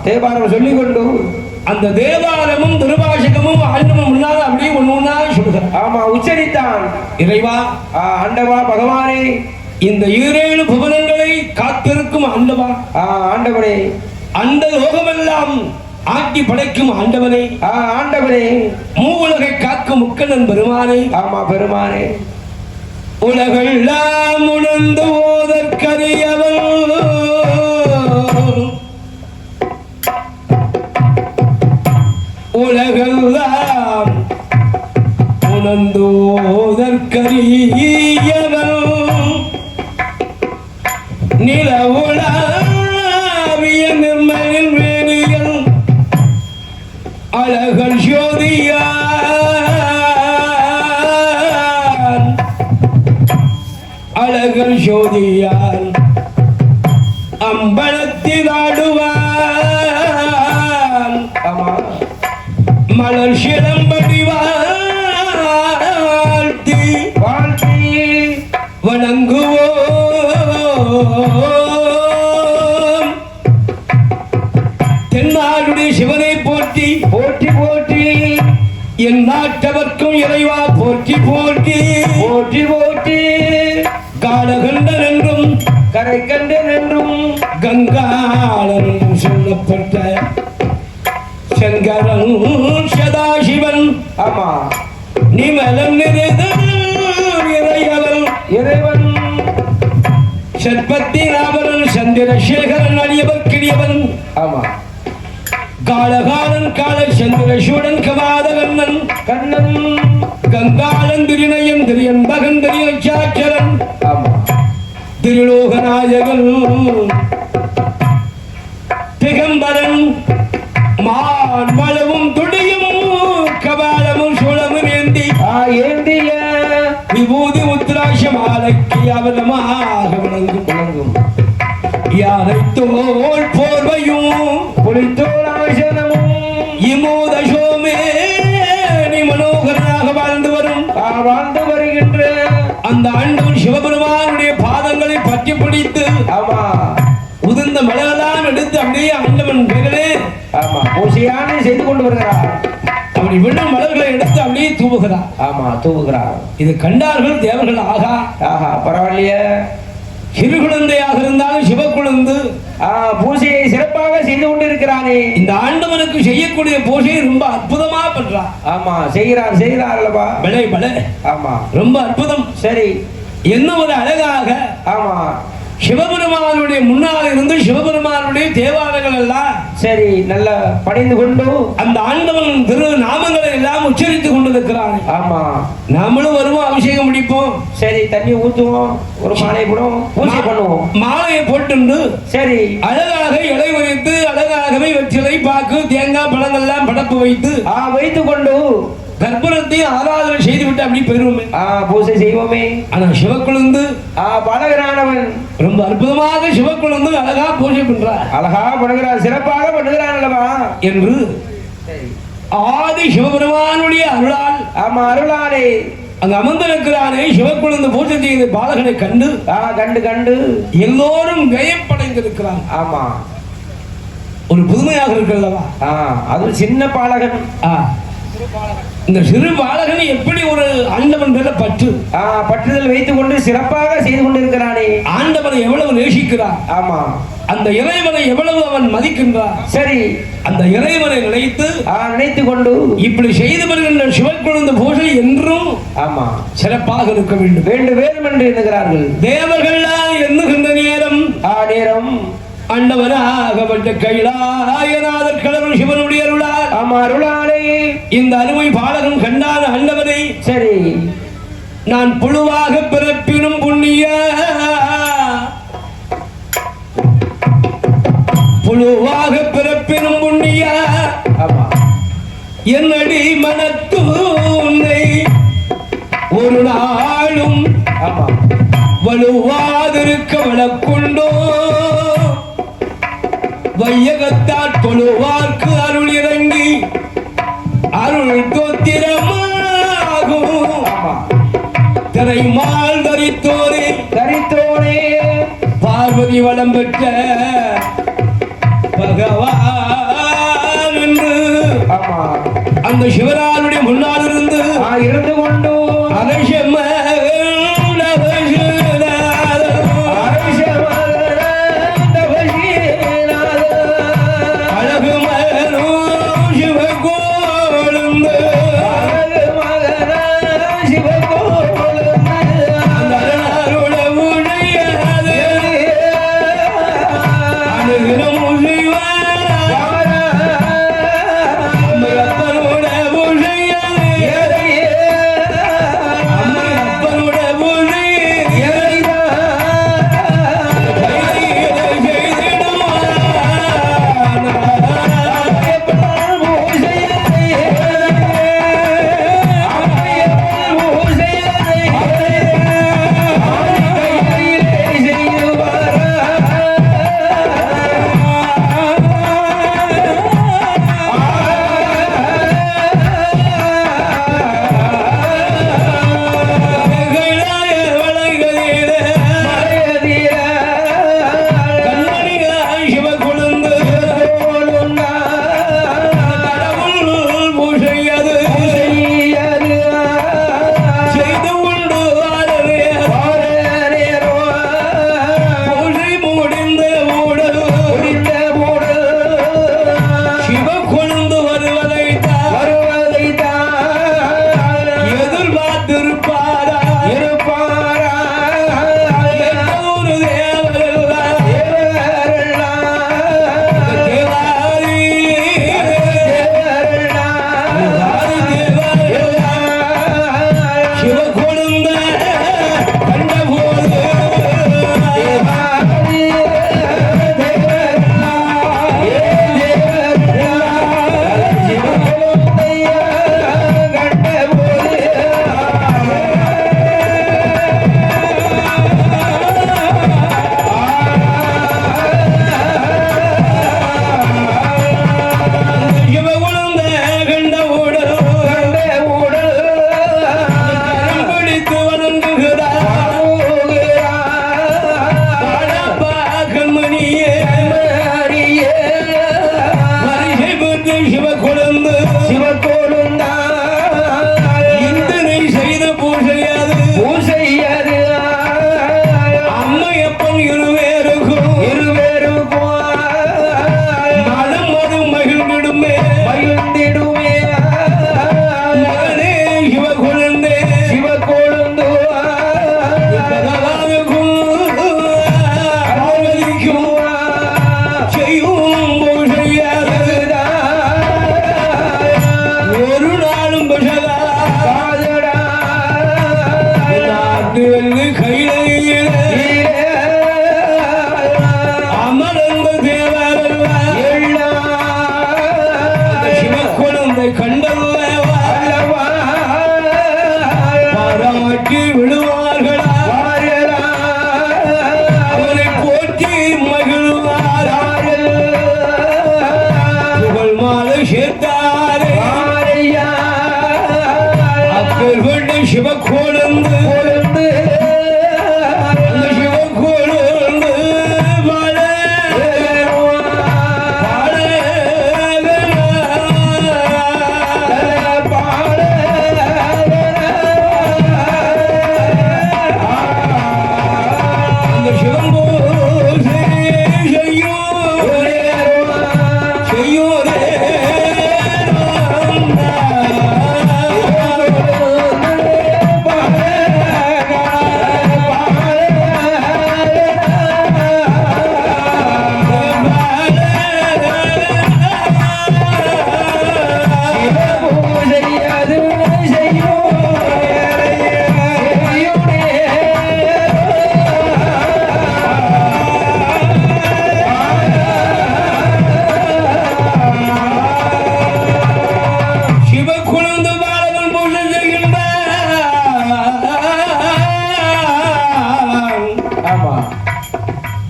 தேவாரம் சொல்லிக் கொண்டு அந்த தேவாரமும் திருவாசகமும் ஆண்டவன் முன்னால் அப்படியே ஒண்ணு சொல்லுகிறார். ஆமா, உச்சரித்தான். இறைவா, ஆண்டவா, பகவானே, இந்த 7 புவனங்களை காத்திருக்கும் ஆண்டவா, ஆண்டவனே, அந்த லோகமெல்லாம் ஆட்டி படைக்கும் ஆண்டவனே, ஆண்டவனே, மூவுலகை காக்கும் முக்கண்ணன் பெருமானே, ஆமா பெருமானே, உலகெல்லாம் உணர்ந்து ஓதற்கரியவன், உலகெல்லாம் உணர்ந்து ஓதற்கரியவன், நிலவுலாவிய நிர்மலின் வேணிகள் அழகல் ஜோதியான், அழகல் ஜோதியான் அம்பலத்தில் ஆடுவான், மலர் சிலம்படி வாழ்த்தி வாழ்த்தி வணங்குவோம். தென்னாடுடைய சிவனை போற்றி போற்றி போற்றி, என் நாட்டவர்க்கும் இறைவா போற்றி போற்றி போற்றி போற்றி, காலகண்டன் என்றும் கரை கண்டன் என்றும் கங்காளன் சொல்லப்பட்ட சங்கரன் சதாசிவன், ஆமா நிமலன் இறையவன் இறைவன், சற்பத்தினாபரன் சந்திரசேகரன் அடியவர் கிடியவன், ஆமா காலகாலன் கால சந்திரசூடன் கவாதகண்ணன் கண்ணன், கங்காளன் திருநயன் திரியன் மகன் திரியச்சாச்சரன், ஆமா திருலோகநாயகன் திகம்பரன், மான்மளவும் துடியும் கபாலமும் சூழமும் ஏந்தி ஏந்திய விபூதி உத்ராட்ச மாலைக்கு அவனமாக விளங்கும் யானை தோல் போர்வையும் புலித்தோளாசனமும் இமோதசோமே நீ மனோகரனாக வாழ்ந்து வருகின்ற அந்த ஆண்டவன் சிவபெருமானுடைய பாதங்களை பற்றி பிடித்து ஆமா உதிர்ந்த மலரெல்லாம் எடுத்து அப்படியே ஆண்டவன் பேர்களே ஆமா பூசையான செய்து கொண்டு வருகிறார். அப்படி விழும் மலர்களை எடுத்து அப்படியே தூவுகிறார். ஆமா தூவுகிறார். இது கண்டார்கள் தேவர்கள். ஆகா ஆஹா பரவாயில்லையே, சிறு குழந்தையாக இருந்தாலும் சிவ குழந்து பூசையை சிறப்பாக செய்து கொண்டிருக்கிறானே. இந்த ஆண்டவனுக்கு செய்யக்கூடிய பூஜையை ரொம்ப அற்புதமா பண்றான். ஆமா செய்கிறார் அல்லவா? பலே பலே, ஆமா ரொம்ப அற்புதம். சரி, என்ன ஒரு அழகாக ஆமா சிவபெருமானுடைய முன்னால் இருந்து சிவபெருமானுடைய தேவாலயங்கள் எல்லாம் சரி நல்ல பணிந்து கொண்டு அந்த ஆண்டவன் திரு நாமங்களை எல்லாம் உச்சரித்துக் கொண்டிருக்கிறான். ஆமா நாமளும் வருவோம், அபிஷேகம் முடிப்போம், சரி தண்ணி ஊத்துவோம், ஒரு மாலை போடுவோம், பூஜை பண்ணுவோம், மாலையை போட்டு சரி அழகாக இலை வைத்து அழகாகவே வெற்றிலை பாக்கு தேங்காய் பழங்கள்லாம் படப்பு வைத்து வைத்துக் கொண்டு கற்பூரத்தையும் ஆராதனை செய்து விட்டு அப்படி பெறுவோமே, பூஜை செய்வோமே. ஆனா சிவக்குழுந்து பழகிறானவன் ரொம்ப அற்புதமாக சிவக்குழுந்து அழகா பூஜை பண்றார். அழகா பண்ணுகிறார், சிறப்பாக பண்ணுகிறான் அல்லவா என்று ஆதி சிவபெருமானுடைய அருளால் ஆமா அருளாலே அங்க அமர்ந்திருக்கிறானே சிவக்குழுந்து பூஜை செய்த பாலகனை கண்டு கண்டு எல்லோரும் கயப்படைந்திருக்கிறான். ஆமா ஒரு புதுமையாக இருக்கிறல்லவா, அது சின்ன பாலகன். இந்த சிறு பாலகனை எப்படி ஒரு ஆண்டவன் மேல பற்றுதல் வைத்துக் கொண்டு சிறப்பாக செய்து கொண்டிருக்கிறானே. ஆண்டவனை எவ்வளவு நேசிக்கிறான், ஆமா அந்த இறைவனை எவ்வளவு அவன் மதிக்கின்றான். சரி அந்த இறைவனை நினைத்து கொண்டு இப்படி செய்து வருகின்ற சிவக்குழுந்து பூஜை என்றும் ஆமா சிறப்பாக இருக்க வேண்டும் வேண்டும் என்று எண்ணுகிறார்கள் தேவர்கள். எண்ணுகின்ற நேரம் ஆண்டவனாகப்பட்ட கைலாயநாதர் கடவுள் சிவனுடைய அருளால் அருளாலே இந்த அருமை பாலகன் கண்டான ஆண்டவனை சரி நான் புழுவாக பிறப்பினும் புண்ணிய புழுவாக பிறப்பினும் புண்ணிய என்னடி மனத்து உன்னை ஒரு நாளும் வலுவாதிருக்க வழக்குண்டோ வையகத்தால் தொழுவார்க்கு அருள் இறங்கி அருள் கோத்திரமாகும் திரைமால் தரித்தோரே பார்வதி வளம் பெற்ற பகவான் அந்த சிவரானுடைய முன்னால் இருந்து இருந்து கொண்டு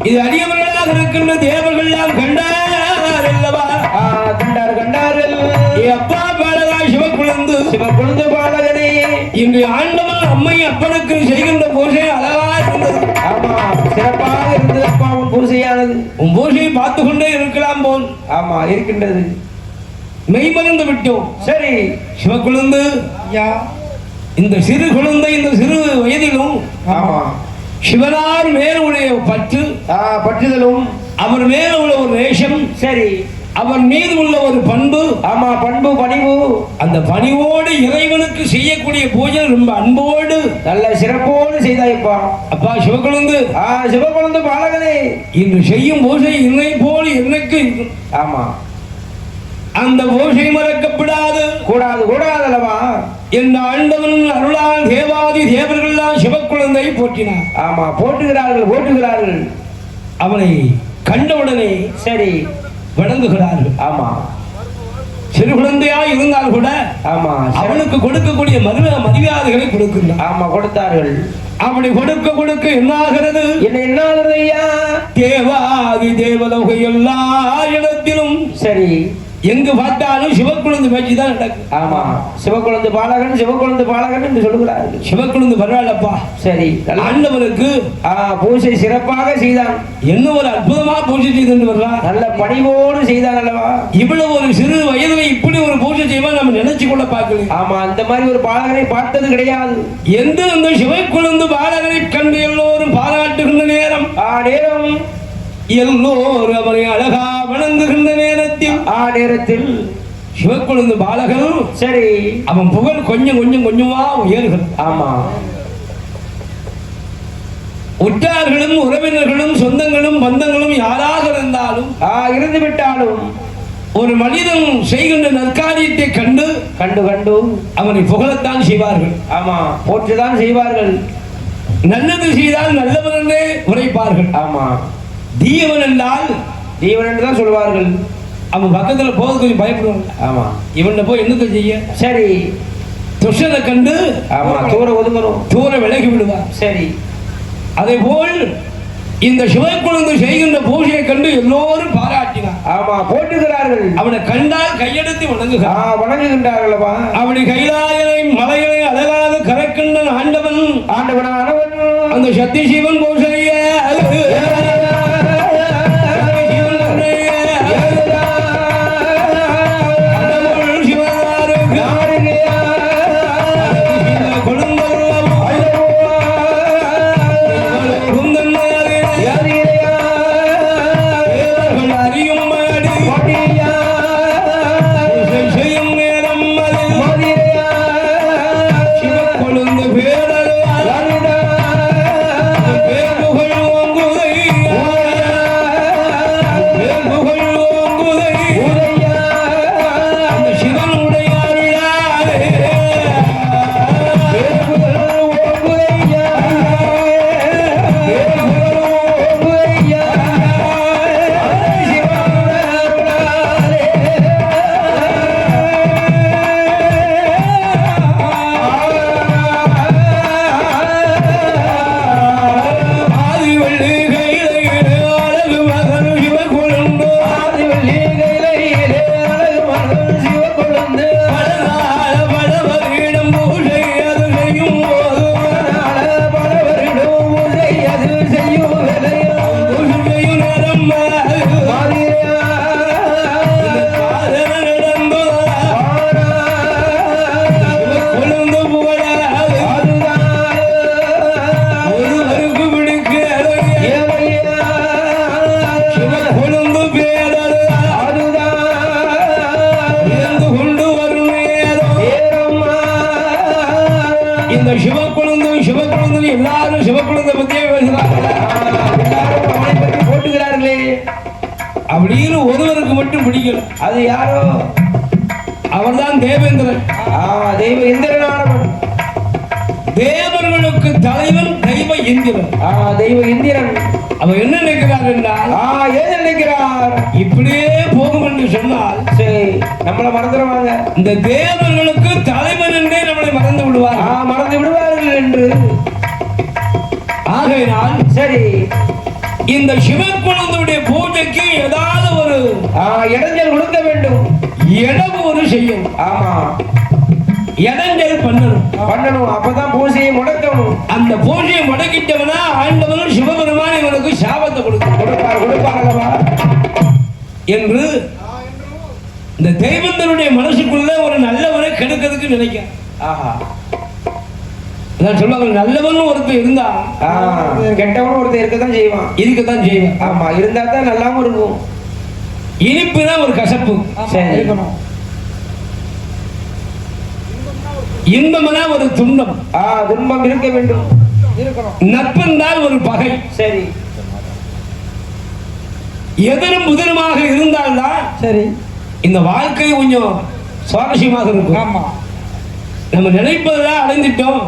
இது அடியவர்களாக இருக்கின்ற தேவர்கள் எல்லாம் கண்டார் அல்லவா? கண்டார்கள். அப்பா பாலகா சிவக்குழந்து பாலகனே, இன்று ஆண்டவன் அம்மை அப்பனுக்கு செய்கின்ற பூஜை அழகா இருந்தது. ஆமா, சிறப்பாக இருந்தது. அப்பா உன் பூஜையானது. உன் பூஜையை பார்த்து கொண்டே இருக்கலாம் போல். ஆமா, இருக்கின்றது. மெய்மறந்து விட்டோம். சரி சிவக்குழந்து இந்த சிறு குழந்தை இந்த சிறு வயதிலும் ஆமா சிவனார் மேலுடைய பற்று பற்றுதலும் அவர் மேல உள்ள ஒரு வேஷம் சரி அவர் மீது உள்ள ஒரு பண்பு ஆமா பண்பு பணிவு அந்த பணிவோடு இறைவனுக்கு செய்யக்கூடிய பூஜை ரொம்ப அன்போடு நல்ல சிறப்போடு செய்தாயப்பா. அப்பா சிவக்குழந்து சிவக்குழந்து பாலகனே இன்று செய்யும் பூஜை என்னை போல் என்னைக்கு ஆமா அந்த பூஜை மறக்கப்படாது கூடாது கூடாது அல்லவா என் ஆண்டவன் அருளால் தேவாதி தேவர்கள்லாம் சிவக்குழந்தை போற்றினார். ஆமா போட்டுகிறார்கள் போட்டுகிறார்கள். அவனை கண்டவுடனே சரி வணங்குகிறார்கள். ஆமா சிறு குழந்தையா இருந்தால் கூட ஆமா அவனுக்கு கொடுக்கக்கூடிய மரியாதைகளை கொடுக்கிறார். ஆமா கொடுத்தார்கள். அப்படி கொடுக்க கொடுக்க என்னாகிறது என்னாகிறது ஐயா தேவாதி தேவலோக எல்லா இடத்திலும் சரி எங்கு பார்த்தாலும் சிவக்குழந்தை பேச்சு தான் நடக்கும். ஆமா சிவக்குழந்தை பாலகன் சிவக்குழந்தை பாலகன் என்று சொல்லுகிறார்கள். சிவக்குழந்தை பரவாயில்லப்பா. சரி ஆண்டவனுக்கு பூஜை சிறப்பாக செய்தான். என்ன ஒரு அற்புதமா பூஜை செய்து வர்றான். நல்ல பணிவோடு செய்தான் அல்லவா. இவ்வளவு ஒரு சிறு வயதுல இப்படி ஒரு பூஜை செய்வான் நம்ம நினைச்சு கொள்ள பார்க்கல. ஆமா அந்த மாதிரி ஒரு பாலகனை பார்த்தது கிடையாது. எந்த அந்த சிவக்குழந்தை பாலகனை கண்டு எல்லோரும் பாராட்டுகின்ற நேரம் நேரம் எல்லோரும் அவரை அழகா வணங்குகின்ற நேரத்தில் சிவக்குழந்தை பாலகன் சரி அவன் புகழ் கொஞ்சம் கொஞ்சம் கொஞ்சமா உயர்கிறது. ஆமா உற்றார்களும் உறவினர்களும் சொந்தங்களும் பந்தங்களும் யாராக இருந்தாலும் இருந்து விட்டாலும் ஒரு மனிதன் செய்கின்ற நற்காரியத்தை கண்டு கண்டு கண்டு அவனை புகழத்தான் செய்வார்கள். ஆமா போற்றுதான் செய்வார்கள். நல்லது செய்தால் நல்லவன் என்றே உரைப்பார்கள். ஆமா தீயவன் என்றால் தீவன் என்று தான் சொல்வார்கள். அவன் பக்கத்துல போக கொஞ்சம் பயப்படுவாங்க. ஆமா இவன் போய் என்னத்தை செய்ய சரி துஷனை கண்டு ஆமா தூர ஒதுங்கணும் தூர விலகி விடுவார். சரி அதே போல் இந்த சிவக்குழந்தை செய்கின்ற பூஜையை கண்டு எல்லோரும் பாராட்டினார். ஆமா போட்டுகிறார்கள். அவனை கண்டால் கையெடுத்து வணங்குகின்றார்கள். அவனை கைலாயனை மலைகளை அழகாக கறக்கின்ற ஆண்டவனானவன் அந்த சக்தி சிவன் பூஜைய சிவக்குழந்தை எல்லாரும் சிவக்குழந்தை பத்தியே போட்டுகிறார்களே அப்படின்னு ஒருவருக்கு மட்டும் பிடிக்கல. அது யாரோ அவர்தான் தேவேந்திரன். தெய்வ இந்திரனானவன். தேவர்களுக்கு தலைவன் தெய்வ இந்திரன். தெய்வ இந்திரன் அவர் என்ன நினைக்கிறார் என்றால் ஏன் நினைக்கிறார் இப்படியே போகும் என்று சொன்னால் சரி நம்மளை மறந்துடுவாங்க. இந்த தேவர்களுக்கு தலைவன் என்றே நம்மளை மறந்து விடுவார். மறந்து விடுவார்கள் என்று ஆகையினால் சரி இந்த சிவக்குழந்தையுடைய பூஜைக்கு ஏதாவது ஒரு இடைஞ்சல் கொடுக்க வேண்டும். இடம் ஒரு செய்யும். ஆமா இடைஞ்சல் பண்ணணும். அப்பதான் பூஜையை முடக்கணும். அந்த பூஜையை முடக்கிட்டவனா ஆண்டவன் சிவபெருமான் இவனுக்கு சாபத்தை கொடுப்பார் என்று இந்த தெய்வந்தனுடைய மனசுக்குள்ள ஒரு நல்லவரை கெடுக்கிறதுக்கு நினைக்க. ஆஹா, நான் சொல்லுவாங்க, நல்லவன் ஒருத்தர் இருந்தா கெட்டவன் ஒருத்தர் இருக்கத்தான் செய்வான். ஆமா, இருந்தா தான் நல்லாவும் இருக்கும். இனிப்புனா ஒரு கசப்பு இருக்கணும், இன்பம்னா ஒரு துன்பம், துன்பம் இருக்க வேண்டும் இருக்கணும். நட்பென்றால் ஒரு பகை. சரி, எதிரும் புதிருமாக இருந்தால்தான் சரி இந்த வாழ்க்கை கொஞ்சம் சுவாரஸ்யமாக இருக்கும். ஆமா, நம்ம நினைப்பதெல்லாம் அடைஞ்சிட்டோம்,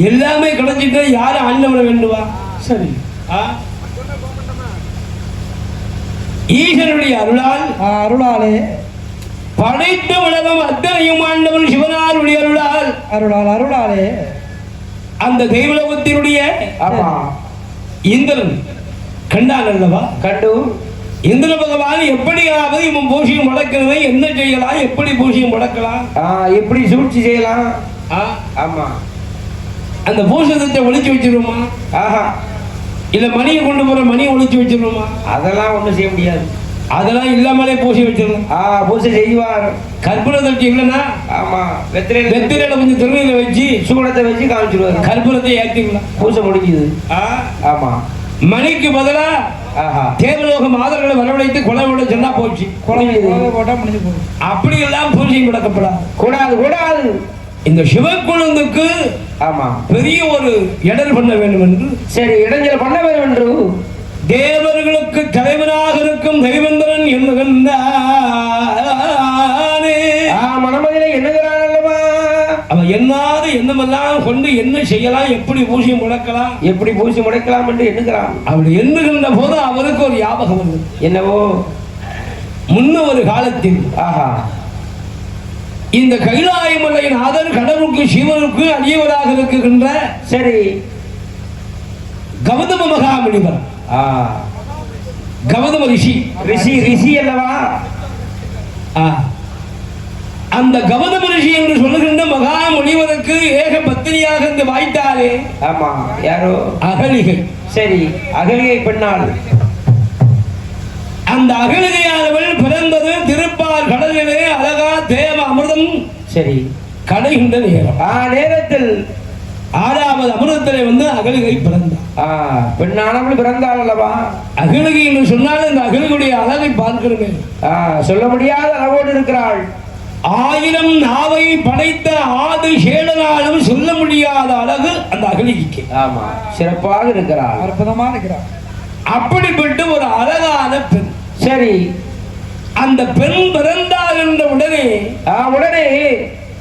எல்லாமே கிடைச்சிட்டு யாரும் ஆண்டவனை வேண்டுவா? சரி, ஈசனுடைய அருளாலே படைத்த உலகம் அத்தனையும் ஆண்டவன் சிவனாருடைய அருளாலே அந்த தெய்வலோகத்தினுடைய இந்திரன் கண்டான் அல்லவா? கண்டு இந்திர பகவான் எப்படியாவது இவன் பூசியம் முடக்கிறதை என்ன செய்யலாம், எப்படி பூசியம் முடக்கலாம், எப்படி சூழ்ச்சி செய்யலாம். ஆமா, அந்த பூசத்தை ஒளிச்சு வச்சிருமா? இல்ல மணியை கொண்டு போற மணியை ஒளிச்சு வச்சிருமா? அதெல்லாம் ஒண்ணும் செய்ய முடியாது. அதெல்லாம் இல்லாமலே பூசி வச்சிடலாம். பூசை செய்வார். கற்பூர தட்டி இல்லைன்னா வெத்திரையில கொஞ்சம் திருநீரை வச்சு சூடத்தை வச்சு காமிச்சிருவாரு. கற்பூரத்தை ஏற்றிக்கலாம், பூசை முடிக்குது. ஆமா, மணிக்கு பதிலா தேவலோக மாதர்களை வரவழைத்து கொலை விட சொன்னா போச்சு. அப்படி எல்லாம் பூஜை முடக்கப்படாது, கூடாது. இந்த சிவக்குழுந்துக்கு பெரிய ஒரு இடர் பண்ண வேண்டும் என்று, சரி இடைஞ்சல் பண்ண வேண்டும் என்று தேவர்களுக்கு தலைவனாக இருக்கும் தெய்வந்தரன் எண்ணுகின்றானே. மனமதிலே எண்ணுகிறான் அல்லவா? அவன் எண்ணாத எண்ணமெல்லாம் கொண்டு என்ன செய்யலாம், எப்படி பூஜை முடக்கலாம், என்று எண்ணுகிறான். அப்படி எண்ணுகின்ற போது அவருக்கு ஒரு ஞாபகம் வந்து, என்னவோ முன்ன ஒரு காலத்தில் இந்த கைலாயமலை நாதர் கடவுளுக்கு சிவனுக்கு அடியவராக இருக்கின்ற சரி கௌதம மகாமுனிவர், கௌதம ரிஷி அல்லவா? அந்த கௌதம ரிஷி என்று சொல்லுகின்ற மகா முனிவருக்கு ஏக பத்தினியாக இருந்து வாய்த்தாலே. ஆமா, யாரோ? அகலிகை. சரி, அகலிகை பெண்ணாள். அந்த அகலிகையானவள் பிறந்தது திருப்பார் கடலிலே அழகா தேவ அமிர்தம் சரி கடைகின்ற நேரத்தில் 6வது அமிர்தத்திலே வந்து அகலிகை பிறந்தார். பெண்ணானவள் பிறந்தாள் அல்லவா? அகலிகை என்று சொன்னால் இந்த அகலிகளுடைய அழகை பார்க்கிறோமே, சொல்ல முடியாத அளவோடு இருக்கிறாள். 1000 நாவை படைத்த ஆதி சேடனாலும் சொல்ல முடியாத அழகு அந்த அகலிகைக்கு. ஆமா, சிறப்பாக இருக்கிறாள், அற்புதமாக இருக்கிறாள். அப்படிப்பட்ட ஒரு அழகான பெண். சரி, அந்த பெண் பிறந்தாள் என்ற உடனே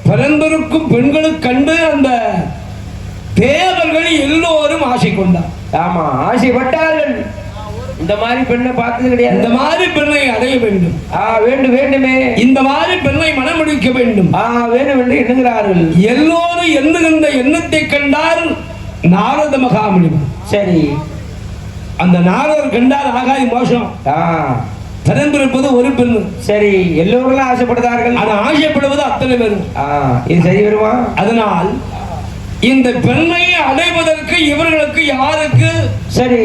பிறந்திருக்கும் பெண்களுக்கு கண்டு அந்த தேவர்கள் எல்லோரும் ஆசை கொண்டார். ஆமா, ஆசைப்பட்டார்கள். இந்த மாதிரி பெண்ணை பார்த்தது கிடையாது. இந்த மாதிரி பெண்ணை அடைய வேண்டும், வேண்டுமே. இந்த மாதிரி பெண்ணை மனமுடிக்க வேண்டும், வேண்டும் என்று எண்ணுகிறார்கள். எல்லோரும் எண்ணுகின்ற எண்ணத்தை கண்டார் நாரத மகாமுனிவர். சரி, அந்த நாரதர் கண்டார் ஆகாய மோசம் பிறந்திருப்பது ஒரு பெண். சரி, எல்லோரும் ஆசைப்படுகிறார்கள். ஆனா ஆசைப்படுவது அத்தனை பேரும். இது சரி வருமா? அதனால் இந்த பெண்ணை அடைவதற்கு இவர்களுக்கு யாருக்கு சரி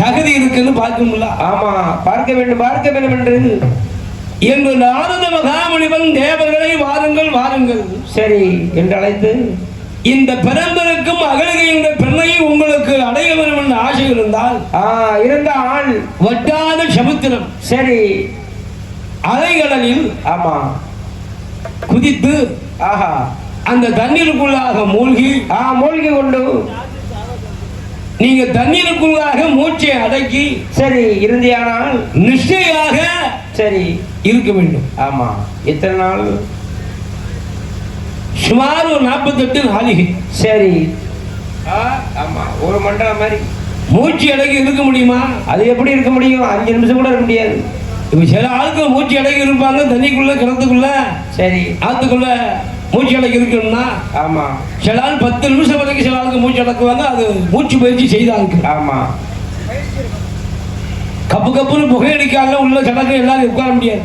தகுதி இருக்குன்னு பார்க்கணும்ல. ஆமா, பார்க்க வேண்டும் என்று நாரத மகாமுனிவன் தேவர்களை வாருங்கள் சரி என்று அழைத்து, இந்த பிறந்தருக்கும் அகலிகை என்ற பெண்ணை உங்களுக்கு அடைய வேண்டும் என்ற ஆசை இருந்தால் வட்டாத சமுத்திரம் சரி அலைகடலில் குதித்து அந்த தண்ணீருக்குள்ளாக மூழ்கி கொண்டு நீங்க தண்ணீருக்குள்ளாக மூச்சை அடக்கி சரி இருந்தியானால் நிச்சயமாக சரி இருக்க வேண்டும். ஆமா, எத்தனை நாள்? சுமார் ஒரு 48 நாளிகை. சரி, ஆமா, ஒரு மண்டலம் மாதிரி மூச்சு அடக்கி இருக்க முடியுமா? அது எப்படி இருக்க முடியும்? 5 நிமிஷம் கூட இருக்க முடியாது. இப்ப சில ஆளுக்கு மூச்சு அடக்கி இருப்பாங்க தண்ணிக்குள்ள கிணத்துக்குள்ள. சரி, ஆத்துக்குள்ள மூச்சு அடக்கி இருக்கணும்னா ஆமா, சில ஆள் 10 நிமிஷம் வரைக்கும் சில ஆளுக்கு மூச்சு அடக்குவாங்க. அது மூச்சு பயிற்சி செய்தாங்க. ஆமா, கப்புன்னு புகையடிக்காக உள்ள சடங்கு எல்லாரும் உட்கார முடியாது.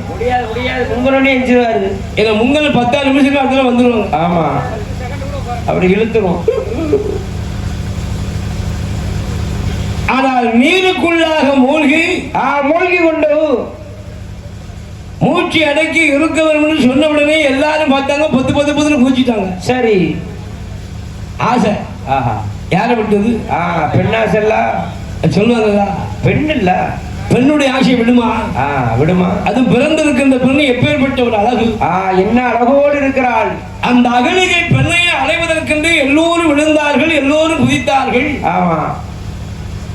முங்கனே எஞ்சிருவாரு. ஏன்னா முங்கல் 10 நிமிஷத்துக்கு அடுத்த வந்துருவாங்க. ஆமா, அப்படி இழுத்துரும். ஆனால் நீருக்குள்ளாக மூழ்கி கொண்டு மூச்சு அடக்கி இருக்க வேணும்னு சொன்ன உடனே எல்லாரும் பார்த்தாங்க, பொத்து பொத்து பொத்துன்னு குதிச்சிட்டாங்க. சரி. ஆசை. ஆஹா. யாரை விட்டது? பெண்ணாசல்லா சொல்லுவாங்களா? பெண் இல்ல, பெண்ணுடைய ஆசை விடுமா? விடுமா? அது பிறந்திருக்கின்ற பெண்ணு எப்பேற்பட்ட ஒரு அழகு! என்ன அழகோடு இருக்கிறாள்! அந்த அகலிகை பெண்ணை அடைவதற்கென்று எல்லோரும் விழுந்தார்கள், எல்லோரும் குதித்தார்கள். ஆமா.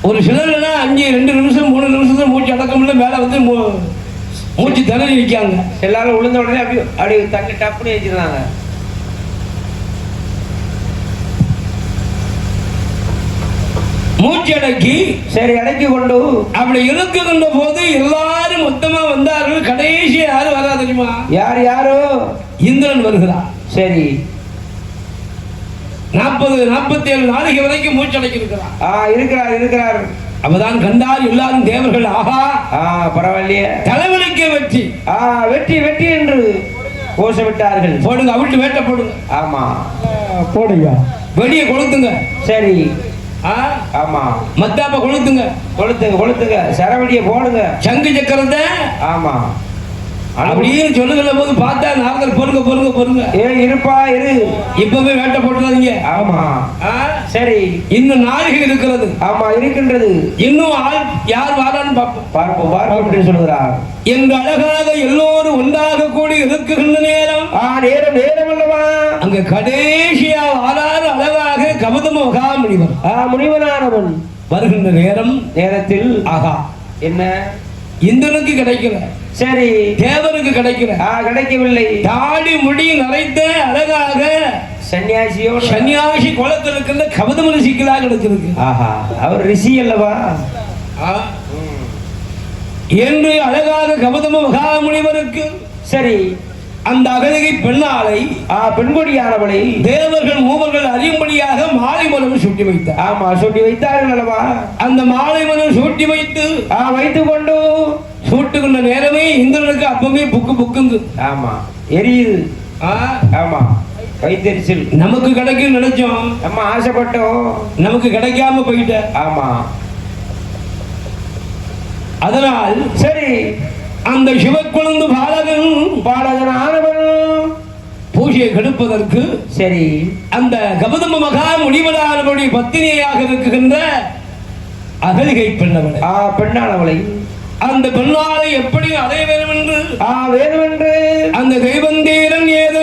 ஒரு சிலர் 2 நிமிஷம் 3 நிமிஷத்துல மூச்சு அடக்க முடியல, மேல வந்து மூச்சு திணறி நிற்காங்க. எல்லாரும் விழுந்த உடனே அப்படி தண்ணி டப்புன்னு வச்சிருந்தாங்க. மூச்சு அடக்கி, சரி, அடக்கி கொண்டு அப்படி இழுக்குகின்ற போது எல்லாரும் மொத்தமா வந்தார்கள். கடைசி யாரு வரா தெரியுமா? யாரோ இந்திரன் வருகிறார். சரி. 47 நாளைக்கு வரைக்கும் மூச்சு அடக்கி இருக்கிறார். அப்பதான் கண்டார் எல்லாரும் தேவர்கள். ஆஹா, பரவாயில்லையே, தலைவலிக்க வெற்றி, வெற்றி என்று கோஷமிட்டார்கள். போடுங்க, அவிட்டு வேட்ட போடுங்க. ஆமா, போடுங்க, வெடியை கொளுத்துங்க. சரி. ஆமா, மத்தாப்ப கொளுத்துங்க, சரவெடியை போடுங்க, சங்கு சக்கரத்தை. ஆமா, அப்படின்னு சொல்லுகிற போது பார்த்தா நாங்கள் பொறுங்க. இருப்பா, இப்பவே வேட்டை போட்டுறாதீங்க. ஆமா. சரி. இன்னும் நாளிகை இருக்கிறது. ஆமா, இருக்கின்றது. இன்னும் ஆள் யார் வாரான்னு பார்ப்போம் என்று சொல்கிறார். எங்க அழகாக எல்லோரும் ஒன்றாக கூடி இருக்குகின்ற நேரம் அல்லவா, அங்க கடைசியா வாராறு அழகாக கௌதம மகாமுனிவர் முனிவனானவன் வருகின்ற நேரத்தில் ஆகா, என்ன இந்திரனுக்கு கிடைக்கல, சரி, தேவனுக்கு கிடைக்கவில்லை. தாடி முடி நரைத்த அழகாக சன்னியாசி குளத்தில் இருக்கின்ற கௌதம ரிஷிக்கலா கிடைச்சிருக்கு. ஆஹா, அவர் ரிஷி அல்லவா என்று அழகாக கௌதம மகாமுனிவருக்கு, சரி, அந்த அகலிகை பெண்ணாளை, பெண்கொடியானவளை தேவர்கள் மூவர்கள் அறியும்படியாக மாலை மலர் சூட்டி வைத்தார். ஆமா, சூட்டி வைத்தார்கள் அல்லவா. அந்த மாலை மலர் சூட்டி வைத்துக் கொண்டு சூட்டுகின்ற நேரமே இந்திரனுக்கு அப்பவே புக்குங்க. ஆமா, எரியுது. ஆமா, வைத்தறிச்சல். நமக்கு கிடைக்கும் நினைச்சோம், நம்ம ஆசைப்பட்டோம், நமக்கு கிடைக்காம போயிட்ட. ஆமா, அதனால் சரி, அந்த சிவக்குழந்து பாலகன் ஆனவன் பூஜையை கெடுப்பதற்கு, சரி, அந்த கௌதம மகா முனிவரானவருடைய பத்தினியாக இருக்குகின்ற அகலிகை பெண்ணாளவளை அந்த பெண்ணாளை எப்படி அடைய வேண்டும் என்று அந்த தெய்வந்தீரன் ஏதோ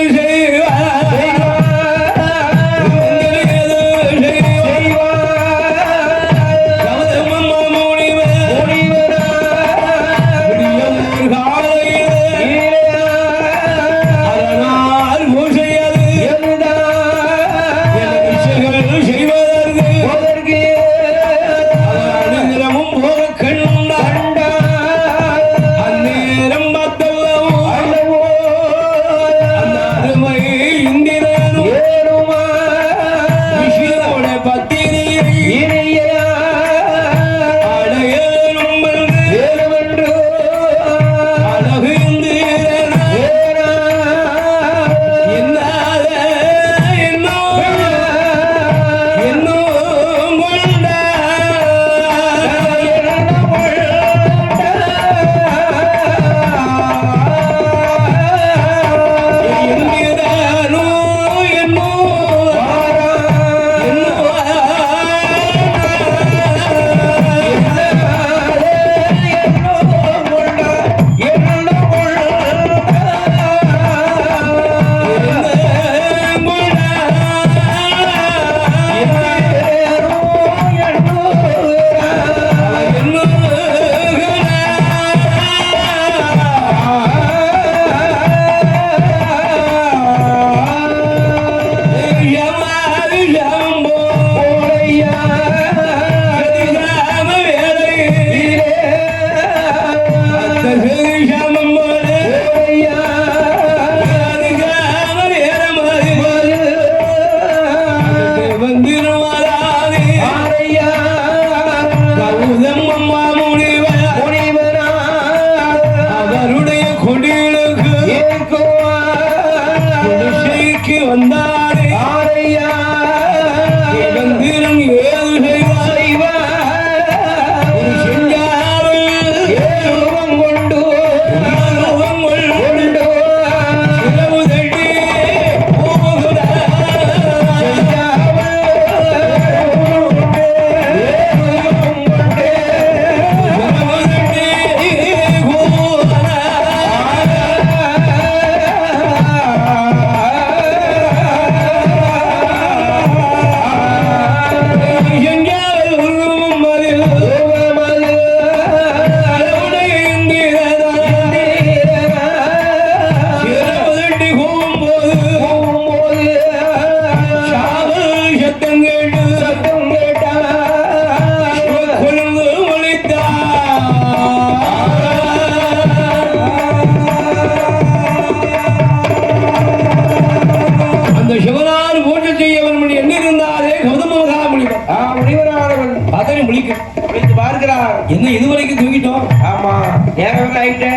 பூஜை செய்ய வேண்டும் என்று இருந்தாரே கௌதம மகாமுனிவர். முனிவரானவன் அதனை முடிக்க விழித்து பார்க்கிறார். என்ன இதுவரைக்கும் தூங்கிட்டோம்? ஆமா, நேரம் ஆயிட்ட.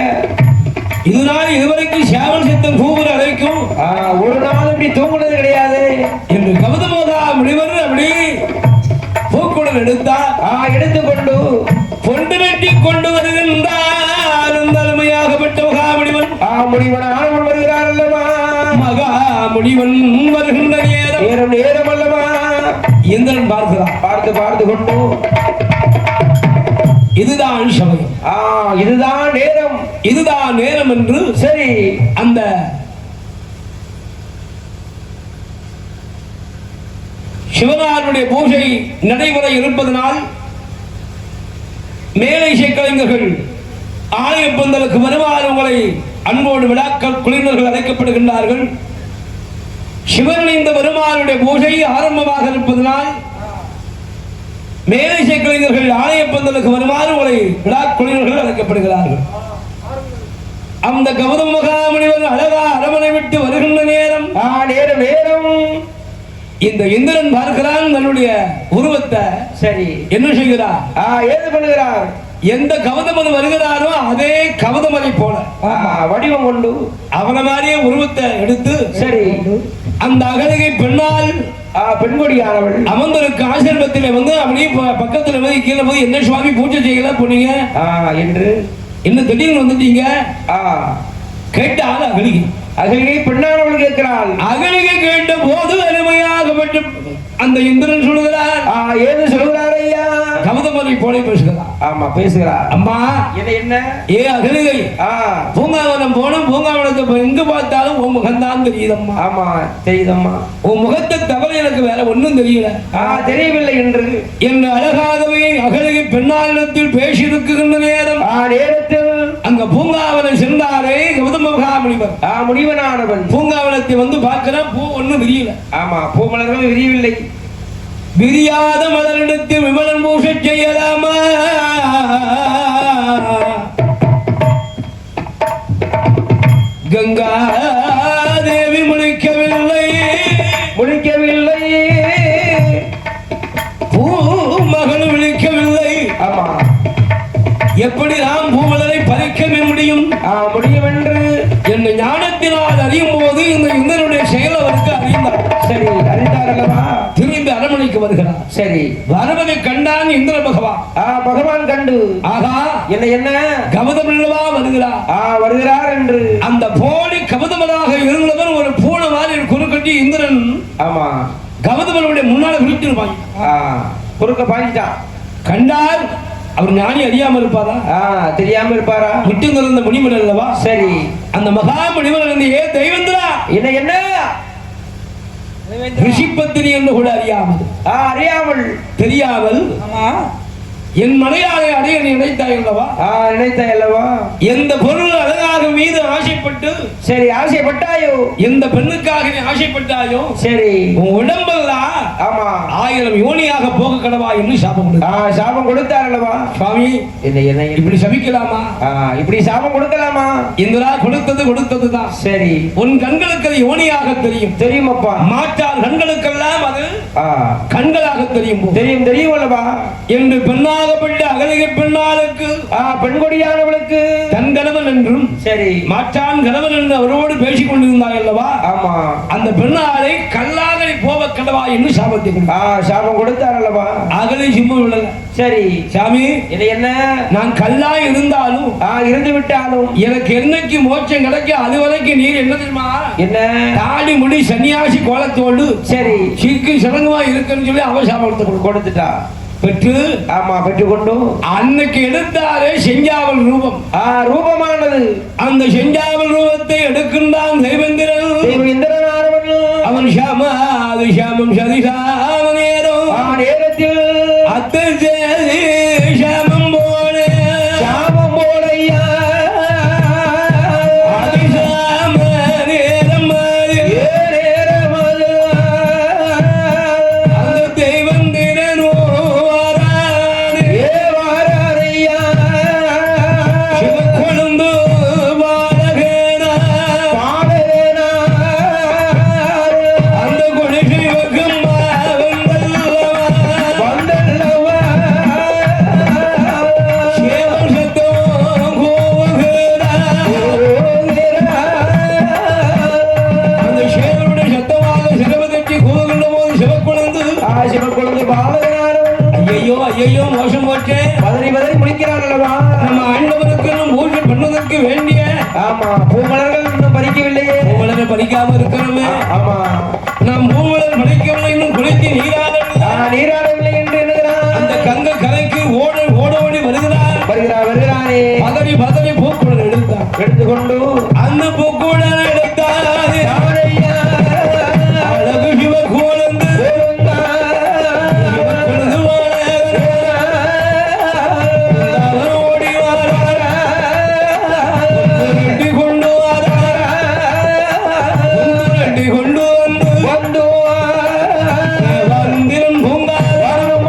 இதுநாள் இதுவரைக்கும் சேவல் சித்தம் கூவுற அழைக்கும் ஒரு நாள் இப்படி தூங்குனது கிடையாது என்று கௌதம மகாமுனிவர் அப்படி பூக்குடல் எடுத்தார். எடுத்துக்கொண்டு பொண்டு வெட்டி கொண்டு வருகின்றார். தலைமையாகப்பட்ட மகாமுனிவன் முனிவன் ஆனவன் வருகிறார் அல்லவா? மகாமுனிவன் வருகின்ற நேரம் நேரம் அல்லவா? இந்திரன் பார்க்கிறான். பார்த்து பார்த்து கொண்டு இதுதான் சமயம், இதுதான் நேரம், இதுதான் நேரம் என்று சரி அந்த சிவனாருடைய பூஜை நடைமுறை இருப்பதனால் மேலை கலைஞர்கள் ஆலய பந்தலுக்கு வருமாறு உங்களை அன்போடு விழாக்கள் குழுவினர்கள் அழைக்கப்படுகின்றார்கள். சிவன் இந்த வருமானுடைய பூஜை ஆரம்பமாக இருப்பதனால் மேலை கலைஞர்கள் ஆலய பந்தலுக்கு வருமாறு உங்களை விழா குழுவினர்கள் அழைக்கப்படுகிறார்கள். அந்த கௌதம மகாமுனிவர் அழகா அரமனை விட்டு வருகின்ற நேரம் நேரம் இந்த இந்திரன் பார்க்கிறான் தன்னுடைய உருவத்தை. சரி, என்ன செய்கிறார்? ஏது பண்ணுகிறார்? எந்த கௌதமன் வருகிறாரோ அதே கௌதமனை போல வடிவம் கொண்டு அவன மாதிரியே உருவத்தை எடுத்து சரி அந்த அகலிகை பெண்ணால் பெண்கொடியானவள் அமர்ந்திருக்க ஆசிரமத்திலே வந்து அப்படியே பக்கத்துல போய் கீழே போய் என்ன சுவாமி பூஜை செய்யல போனீங்க என்று என்ன திடீர்னு வந்துட்டீங்க கேட்டால் அகலிகை அகலிகை பெண்ணானவள் கேட்கிறாள். அகலிகை கேட்ட போது அருமையாகப்பட்ட அந்த இந்திரன் சொல்லுகிறார். ஏது சொல்லுகிறார் ஐயா? கௌதமனை போல பேசுகிறார். ஆமா, பேசுகிறார். அம்மா என்ன ஏ அகலிகை, பூங்காவனம் போனோம், பூங்காவனத்தை எங்க பார்த்தாலும் உன் முகம்தான் தெரியுதம்மா. ஆமா, தெரியுதம்மா. உன் முகத்தை தவிர எனக்கு வேற ஒன்றும் தெரியல. தெரியவில்லை என்று என் அழகாகவே அகலிகை பெண்ணாளிடத்தில் பேசியிருக்கின்ற நேரம் நேரத்தில் அங்க பூங்காவனம் சென்றாரே கௌதம மகாமுனிவர். முனிவனானவன் பூங்காவனத்தை வந்து பார்க்கிறான். பூ ஒன்றும் விரியல. ஆமா, பூ மலர்கள் விரியவில்லை. விரியாத மலரிடத்தில் விமலன் பூசை செய்யலாமா? கங்கா தேவி முழிக்கவில்லை, முழிக்கவில்லை. பூ மகள் விழிக்கவில்லை. ஆமா, எப்படி நாம் பூமலரை பறிக்க முடியும்? முடியும் என்று என்ன ஞானத்தினால் அறியும் போது இந்த இந்திரனுடைய செயல் அவருக்கு அறிந்தார். சரி, அறிந்தார் அல்லவா? திரும்பி அரண்மனைக்கு வருகிறார். சரி, வரவனை கண்டான் இந்திர பகவான். பகவான் கண்டு ஆகா என்ன கௌதமல்லவா வருகிறார். வருகிறார் என்று அந்த போலி கௌதமனாக இருந்தவன் ஒரு பூனை மாதிரி குறுக்கட்டி இந்திரன் ஆமா கௌதமனுடைய முன்னால விழித்திருப்பாங்க. குறுக்க பாஞ்சிட்டான். கண்டால் அவர் ஞானி அறியாம இருப்பாரா? தெரியாம இருப்பாரா? விட்டு நிறந்த முனிமன் அல்லவா? சரி, அந்த மகா முனிவன் ஏ தெய்வந்திரா என்ன ரிஷிபத்தினி என்று கூட அறியாமல் அறியாமல் தெரியாமல் என் மலையாளை அடைய நீ நினைத்தாய் அல்லவா? நினைத்தாய் அல்லவா? எந்த பொருள் அழகாக மீது ஆசைப்பட்டு சரி ஆசைப்பட்டாயோ, எந்த பெண்ணுக்காக நீ ஆசைப்பட்டாயோ சரி உன் உடம்பெல்லாம் ஆமா 1000 யோனியாக போக கடவா என்று சாபம் சாபம் கொடுத்தார் அல்லவா? சுவாமி என்ன இப்படி சபிக்கலாமா? இப்படி சாபம் கொடுக்கலாமா? இந்திரா கொடுத்ததுதான். சரி, உன் கண்களுக்கு அது யோனியாக தெரியும் அப்பா. மாற்றால் கண்களுக்கெல்லாம் அது கண்களாக தெரியும் அல்லவா என்று பெண்ணா அகலிகை பெண்ணாளுக்கு பெண்கொடியானவளுக்கு தன் கணவன் என்றும் சரி மாற்றான் கணவன் என்று அவரோடு பேசிக் கொண்டிருந்தாய் அல்லவா? ஆமா, அந்த பெண்ணாளை கல்லாக போவ கடவா என்று சாபம் கொடுத்தார் அல்லவா? அகலை சிம்மம் விடல. சரி சாமி, என்ன நான் கல்லா இருந்தாலும் இருந்து விட்டாலும் எனக்கு என்னைக்கு மோட்சம் கிடைக்க அது வரைக்கும் நீர் என்ன தெரியுமா? என்ன தாடி முடி சன்னியாசி கோலத்தோடு சரி சீக்கு சிறங்குவா இருக்குன்னு சொல்லி அவ சாபத்தை கொடுத்துட்டா. பெற்று பெற்றுக்கொண்டு அன்னைக்கு எடுத்தாரே செஞ்சாவல் ரூபம். ரூபமானது அந்த செஞ்சாவல் ரூபத்தை எடுக்கின்றான் தெய்வேந்திரன். அவன் சாமம் சதிசாம நேரத்தில் அத்தை சாமம் போல ஐயா அதிசாம நேரம் அந்த தெய்வந்திரனோ அந்த கொடிகை சிவக்குழந்தை பாலகனாரும் ஐயோ ஐயோ மோசம் போச்சே. பதறி பதறி முடிக்கிறார் அல்லவா? நம்ம ஆண்டவருக்கு பூஜை பண்ணுவதற்கு வேண்டிய ஆமா பூமலர்கள் இன்னும் பறிக்கவில்லையே. பூமலரை பறிக்காம இருக்கிறோமே. ஆமா நாம் பூமலர் பறிக்கவில்லை, இன்னும் குளித்து நீராடவில்லை என்று எண்ணுகிறார். அந்த கங்க கரைக்கு ஓடி வருகிறார். வருகிறாரே. பதறி பதறி பூக்குழல் எடுத்துக்கொண்டு அந்த பூக்குழல் எடுத்தார். அழகு சிவக்குழந்து ஓடி கொண்டு வந்து வந்திரம் பூங்காவனம்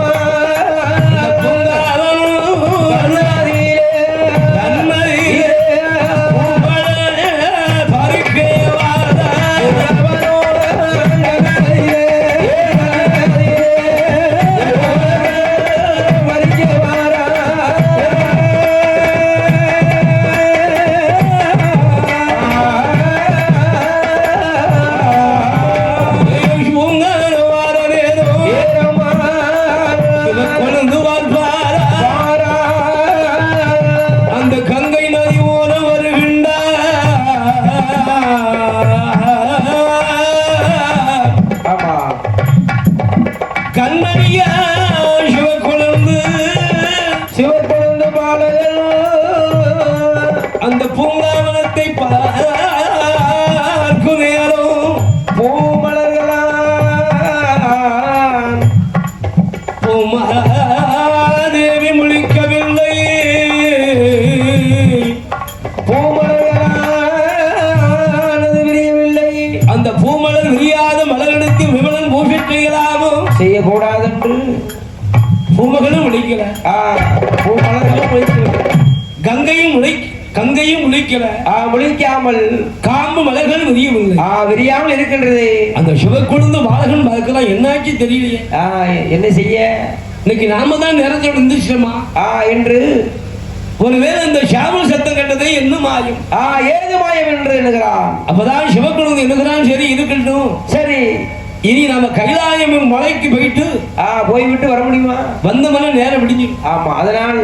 அந்த கங்கை நதி ஓர வருகின்றார். ஆமா கண்ணடியா சிவக்குழந்து பாலகன் அந்த பூங்காவனத்தை பார்க்கும் நேரம் பூமலர்களான் பூமாதேவி முழிக்கவில்லை. பூமலர்களானது விரியவில்லை. அந்த பூமலர் விரியாத மலரெடுத்து விமலன் பூஜை செய்யக்கூடாது என்று பூமகளும் விழிக்கல. பூமலர்களும் விழிக்கவில்லை. கங்கையும் விழிக்கல. விழிக்காமல் காம்பு மலர்கள் விரியவில்லை. விரியாமல் இருக்கின்றது. அந்த சிவக்குழந்து பாலகன் பார்க்கலாம் என்னாச்சு தெரியலையே. என்ன செய்ய? இன்னைக்கு நாம தான் நேரத்தோடு இருந்துச்சோமா என்று ஒருவேளை அந்த சாமல் சத்தம் கண்டதை என்ன மாயம்? ஏது மாயம் என்று எண்ணுகிறான். அப்பதான் சிவக்குழந்தை எண்ணுகிறான். சரி இருக்கட்டும், சரி இனி நாம கைலாயம் மலைக்கு போய்விட்டு வர முடியுமா? வந்த மன நேரம் விடிஞ்சு. ஆமா அதனால்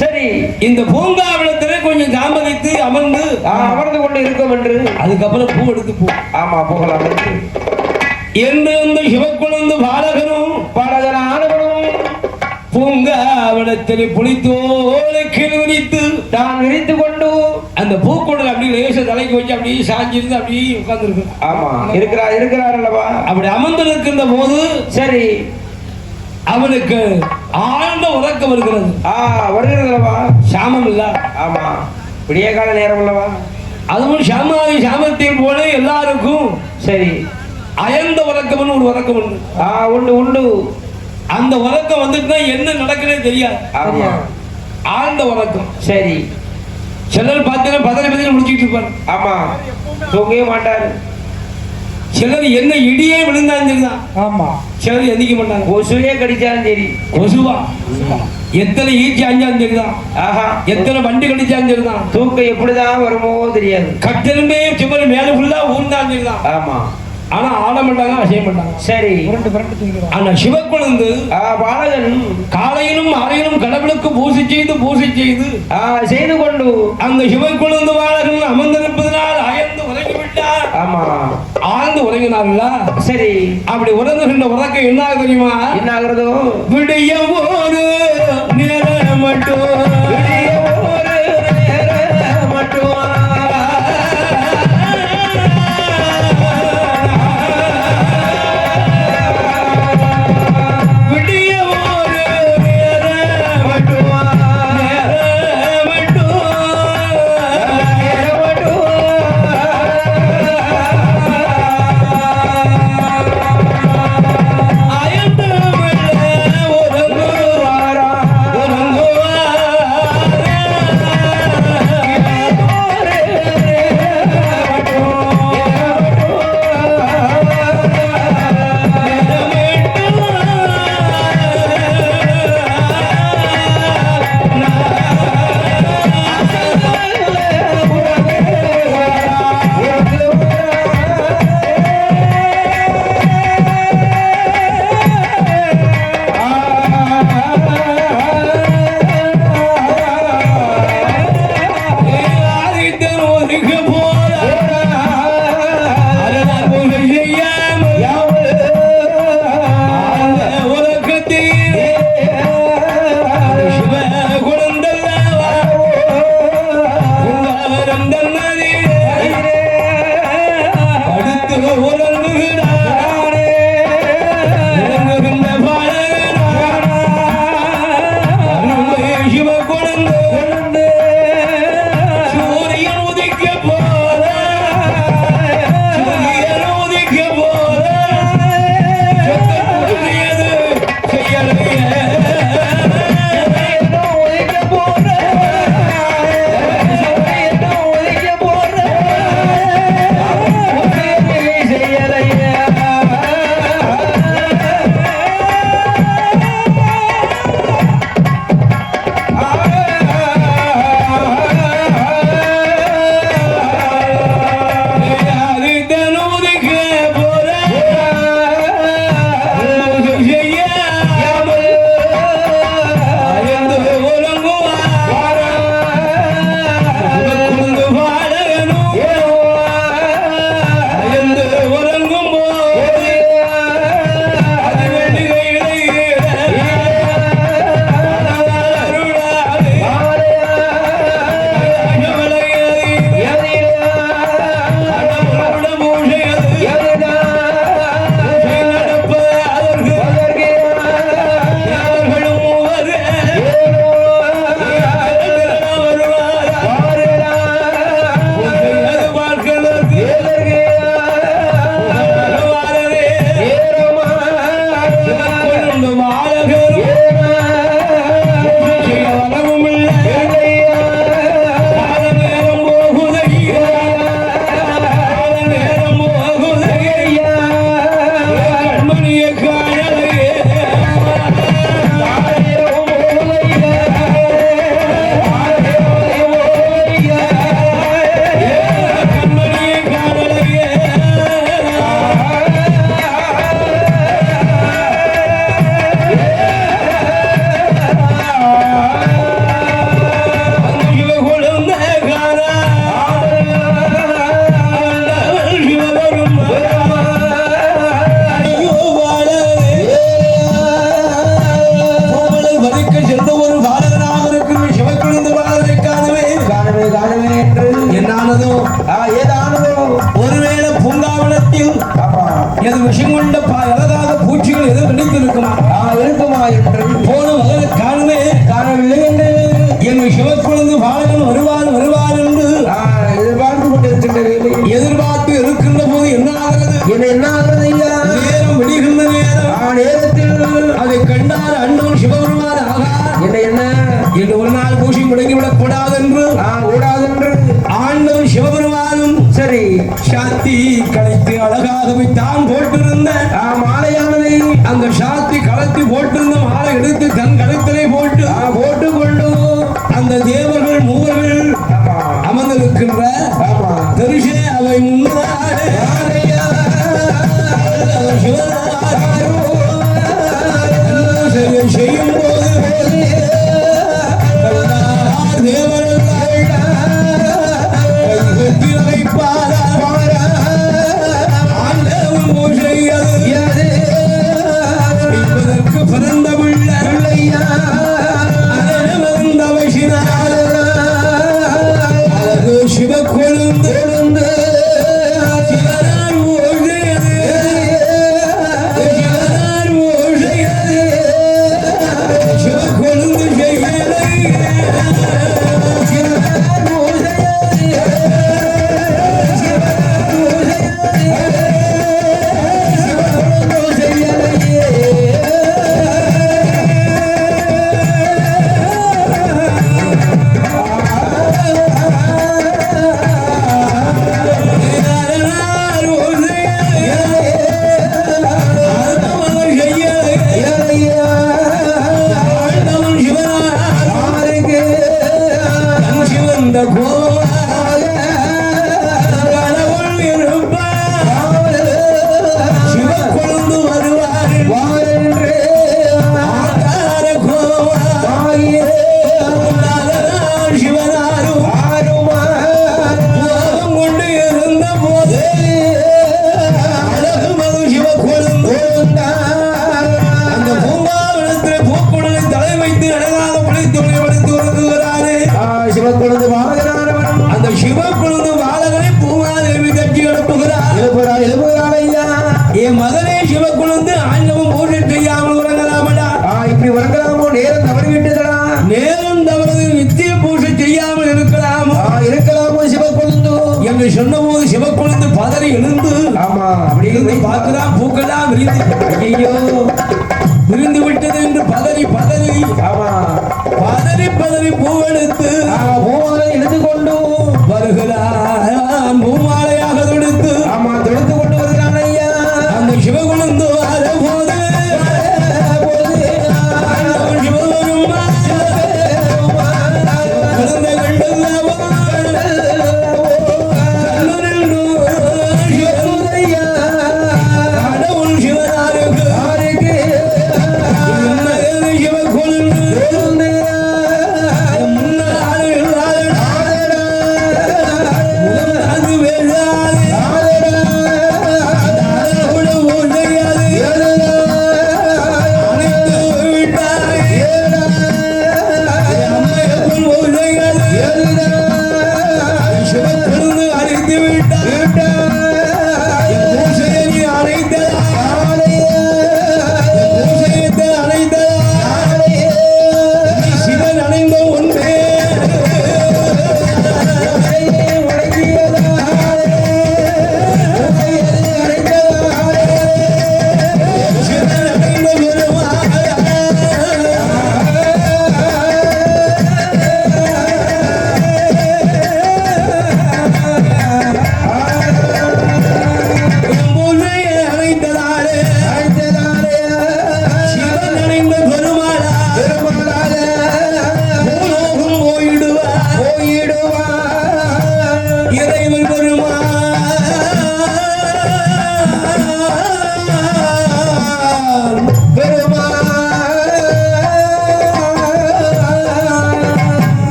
சரி இந்த பூங்காவனத்திலே கொஞ்சம் தாமதித்து அமர்ந்து கொண்டு இருக்கும் என்று அதுக்கப்புறம் பூ எடுத்து போ. ஆமா போகலாம் என்று அந்த சிவக்குழந்து பாலகனானவனும் பூங்காவனத்தில் புலித்தோலுக்கு விரித்து தான் விரித்து கொண்டு அந்த பூக்குழல் அப்படி லேச தலைக்கு வச்சு அப்படியே சாஞ்சிருந்து அப்படியே உட்கார்ந்து. ஆமா இருக்கிறார் அல்லவா? அப்படி அமர்ந்திருக்கின்ற போது சரி அவனுக்கு ஆழ்ந்த உறக்கம் வருகிறது. வருகிறது அல்லவா? சாமம் இல்ல. ஆமா விடிய கால நேரம் அல்லவா? அதுவும் சாமத்தில் போல எல்லாருக்கும் சரி அயர்ந்த உறக்கம் ஒரு உறக்கம் உண்டு. உண்டு. அந்த உறக்கம் வந்துட்டுனா என்ன நடக்குன்னே தெரியாது. ஆழ்ந்த உறக்கம். சரி சிலர் பார்த்தீங்கன்னா பதறி முடிச்சுட்டு இருப்பார். ஆமா தூங்கவே மாட்டார். சிலர் என்ன இடியே விழுந்தாலும் சரிதான். ஆமா சிலர் எந்திக்க மாட்டாங்க. கொசுவே கடிச்சாலும் சரி. கொசுவா எத்தனை ஈச்சி அஞ்சாலும் சரிதான். எத்தனை வண்டி கடிச்சாலும் சரிதான். தூக்கம் எப்படிதான் வருமோ தெரியாது. கட்டிலுமே சுவர் மேல ஃபுல்லா ஊர்ந்தாலும் சரிதான். ஆமா ஆனா ஆட மாட்டாங்க, அசைய மாட்டாங்க. சரி ஆனா சிவக்குழந்து பாலகன் காலையிலும் அறையிலும் கடவுளுக்கு பூசை செய்து கொண்டு அந்த சிவக்குழந்து பாலகன் அமர்ந்திருப்பதனால் அயர்ந்து உறங்கிவிட்டார். ஆமா ஆழ்ந்து உறங்கினார்கள. சரி அப்படி உறங்குகின்ற உறக்கம் என்ன தெரியுமா? என்ன ஆகுறதோ? விடிய ஒரு நேரம் மட்டும் சொன்னபோது சிவக்குழந்தை பதறி எழுந்து ஆமா அப்படி இருந்து பார்க்கிறான், பூக்கெல்லாம் விரிந்து ஐயோ விரிந்து விட்டது என்று பதறி பதறி ஆமா பதறி பதறி பூவெடுத்து பூமாலை எடுத்து கொண்டு வருகிறான், பூமாலையாக தொடுத்து ஆமா தொடுத்து கொண்டு வருகிறான் ஐயா. அந்த சிவகுழந்து வரபோது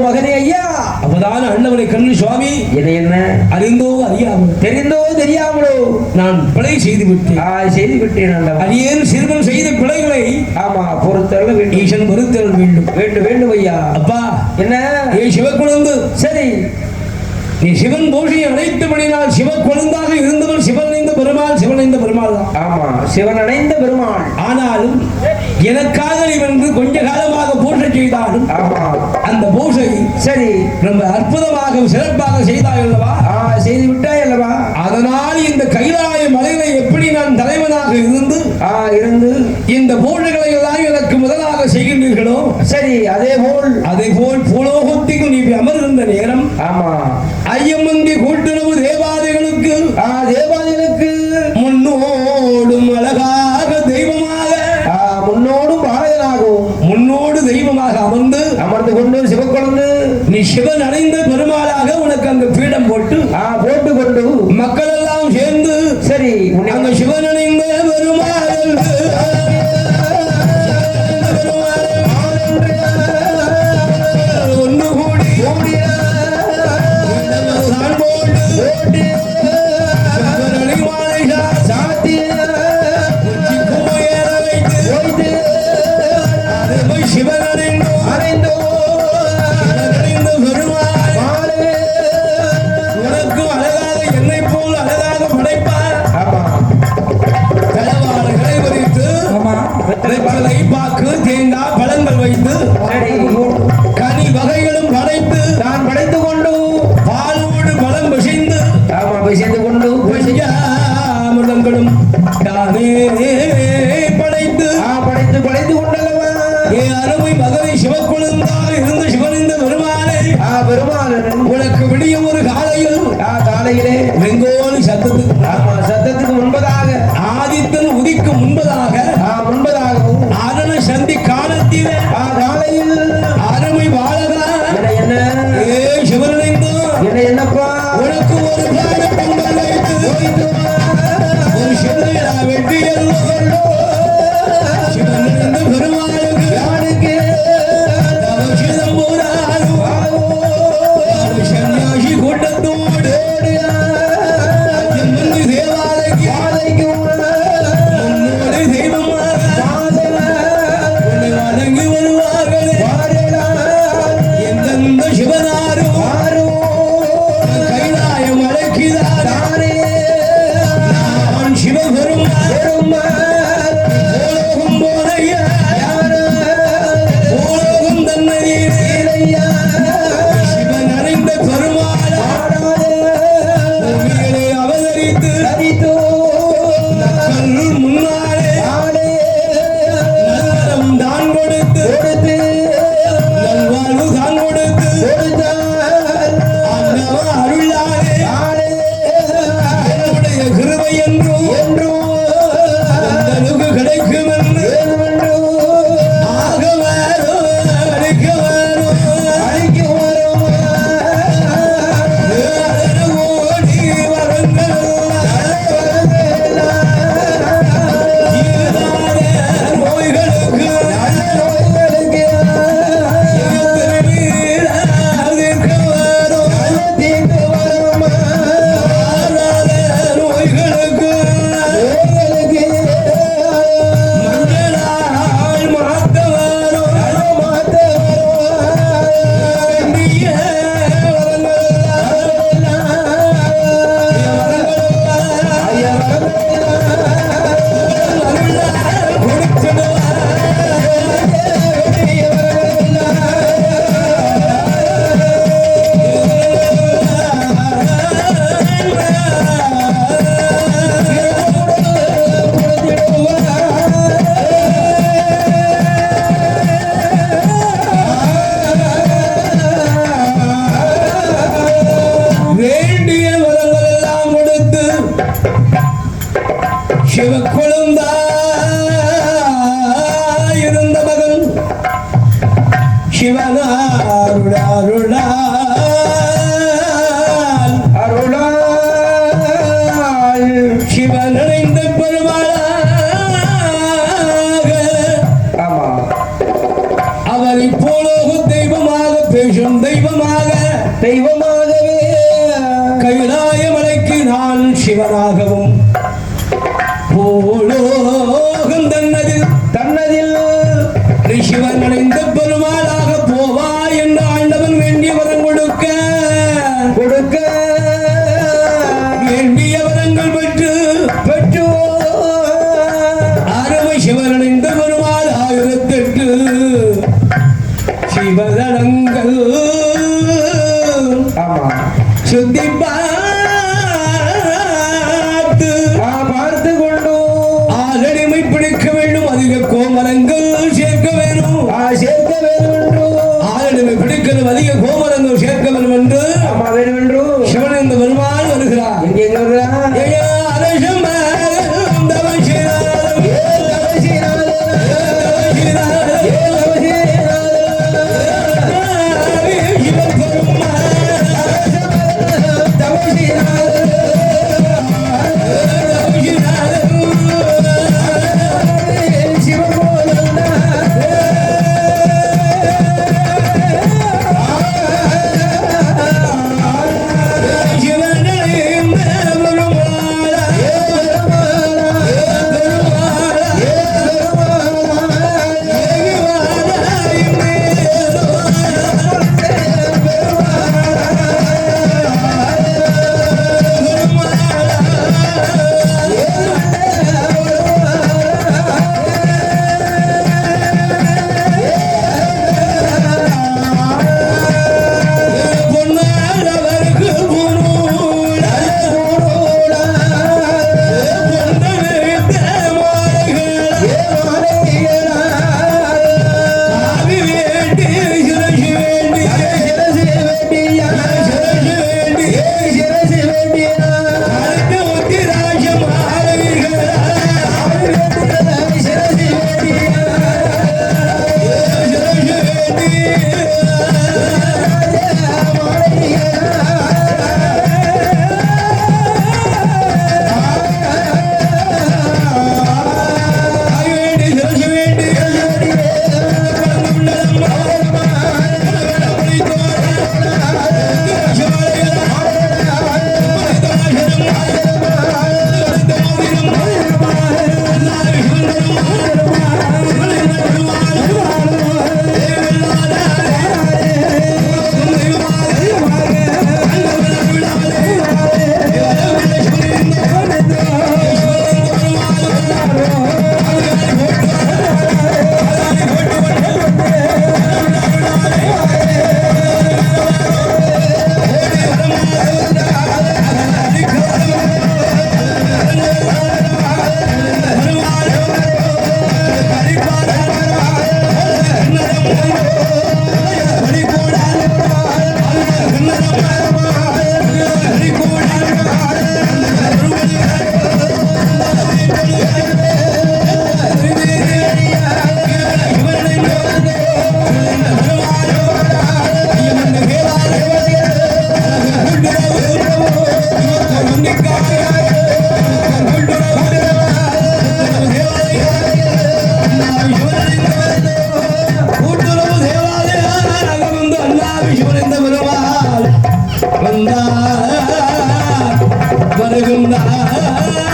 மகனே ஐயா. அப்பதான் அண்ணவனை கண்ணு சுவாமி என்ன அறிந்தோ அறியாமோ தெரிந்தோ தெரியாமலோ நான் பிழை செய்து விட்டேன். செய்து விட்டேன். அடியேன் சிறுவன் செய்த பிழைகளை ஆமா பொறுத்தல் வேண்டும், ஈசன் பொறுத்தல் வேண்டும். வேண்டும் வேண்டும் ஐயா. அப்பா என்ன ஏ சிவக்குழந்து, சரி நீ சிவன் போஷியை அழைத்தபடினால் சிவக்குழந்தாக இருந்தவன் சிவனைந்த பெருமாள், சிவனைந்த பெருமாள் தான். ஆமா சிவன் அடைந்த பெருமாள். ஆனாலும் எனக்காக நீ வந்து கொஞ்ச காலமாக பூஜை செய்தாலும் அந்த பூஜை சரி ரொம்ப அற்புதமாக சிறப்பாக செய்தாய் அல்லவா? செய்து விட்டாய் அல்லவா? அதனால் இந்த கைலாய மலையில எப்படி நான் தலைவனாக இருந்து இந்த பூஜைகளை எல்லாம் எனக்கு முதலாக செய்கின்றீர்களோ சரி அதே போல் பூலோகத்துக்கு நீ அமர்கின்ற நேரம் ஆமா ஐயமந்தி கூட்டுறவு தேவாதைகளுக்கு முன்னோடும் அழகாக தெய்வமாக முன்னோடும் பாளையனாகவும் முன்னோடு தெய்வமாக அமர்ந்து கொண்டு சிவக்குழந்து நீ சிவன் அடைந்த பெருமாளாக உனக்கு அந்த பீடம் போட்டு கொண்டு மக்கள் எல்லாம் சேர்ந்து சரி அந்த சிவன் அடைந்த பெருமாள் ஒன்று கூடி அருளால் சிவன் நினைந்த பெருமாளாக ஆமா அவரை போலோக தெய்வமாக பேசும் தெய்வமாகவே கைலாய மலைக்கு நான் சிவனாகவும் போலோகம் தன்னதில் சிவன் அடைந்த பெருமாளாக போவா என்று ஆண்டவன் வேண்டிய வரம் கொடுக்க வேண்டிய வரங்கள் பெற்று அருமை சிவன் அடைந்த பெருமாள் 1008 சிவதனங்கள் ஆமா சுத்தி பார்த்து கொண்டு ஆளடிமை பிடிக்க வேண்டும் அதிக கோமரங்கள் சேர்க்க வேணும் ஆளடிமை பிடிக்கிறது அதிக கோமரங்கள் சேர்க்க வேண்டும் என்று ஆமா வேணும் என்று சிவன் இந்த பெருமாள் வருகிறார் எங்க வருகிறார் வருகின்றார்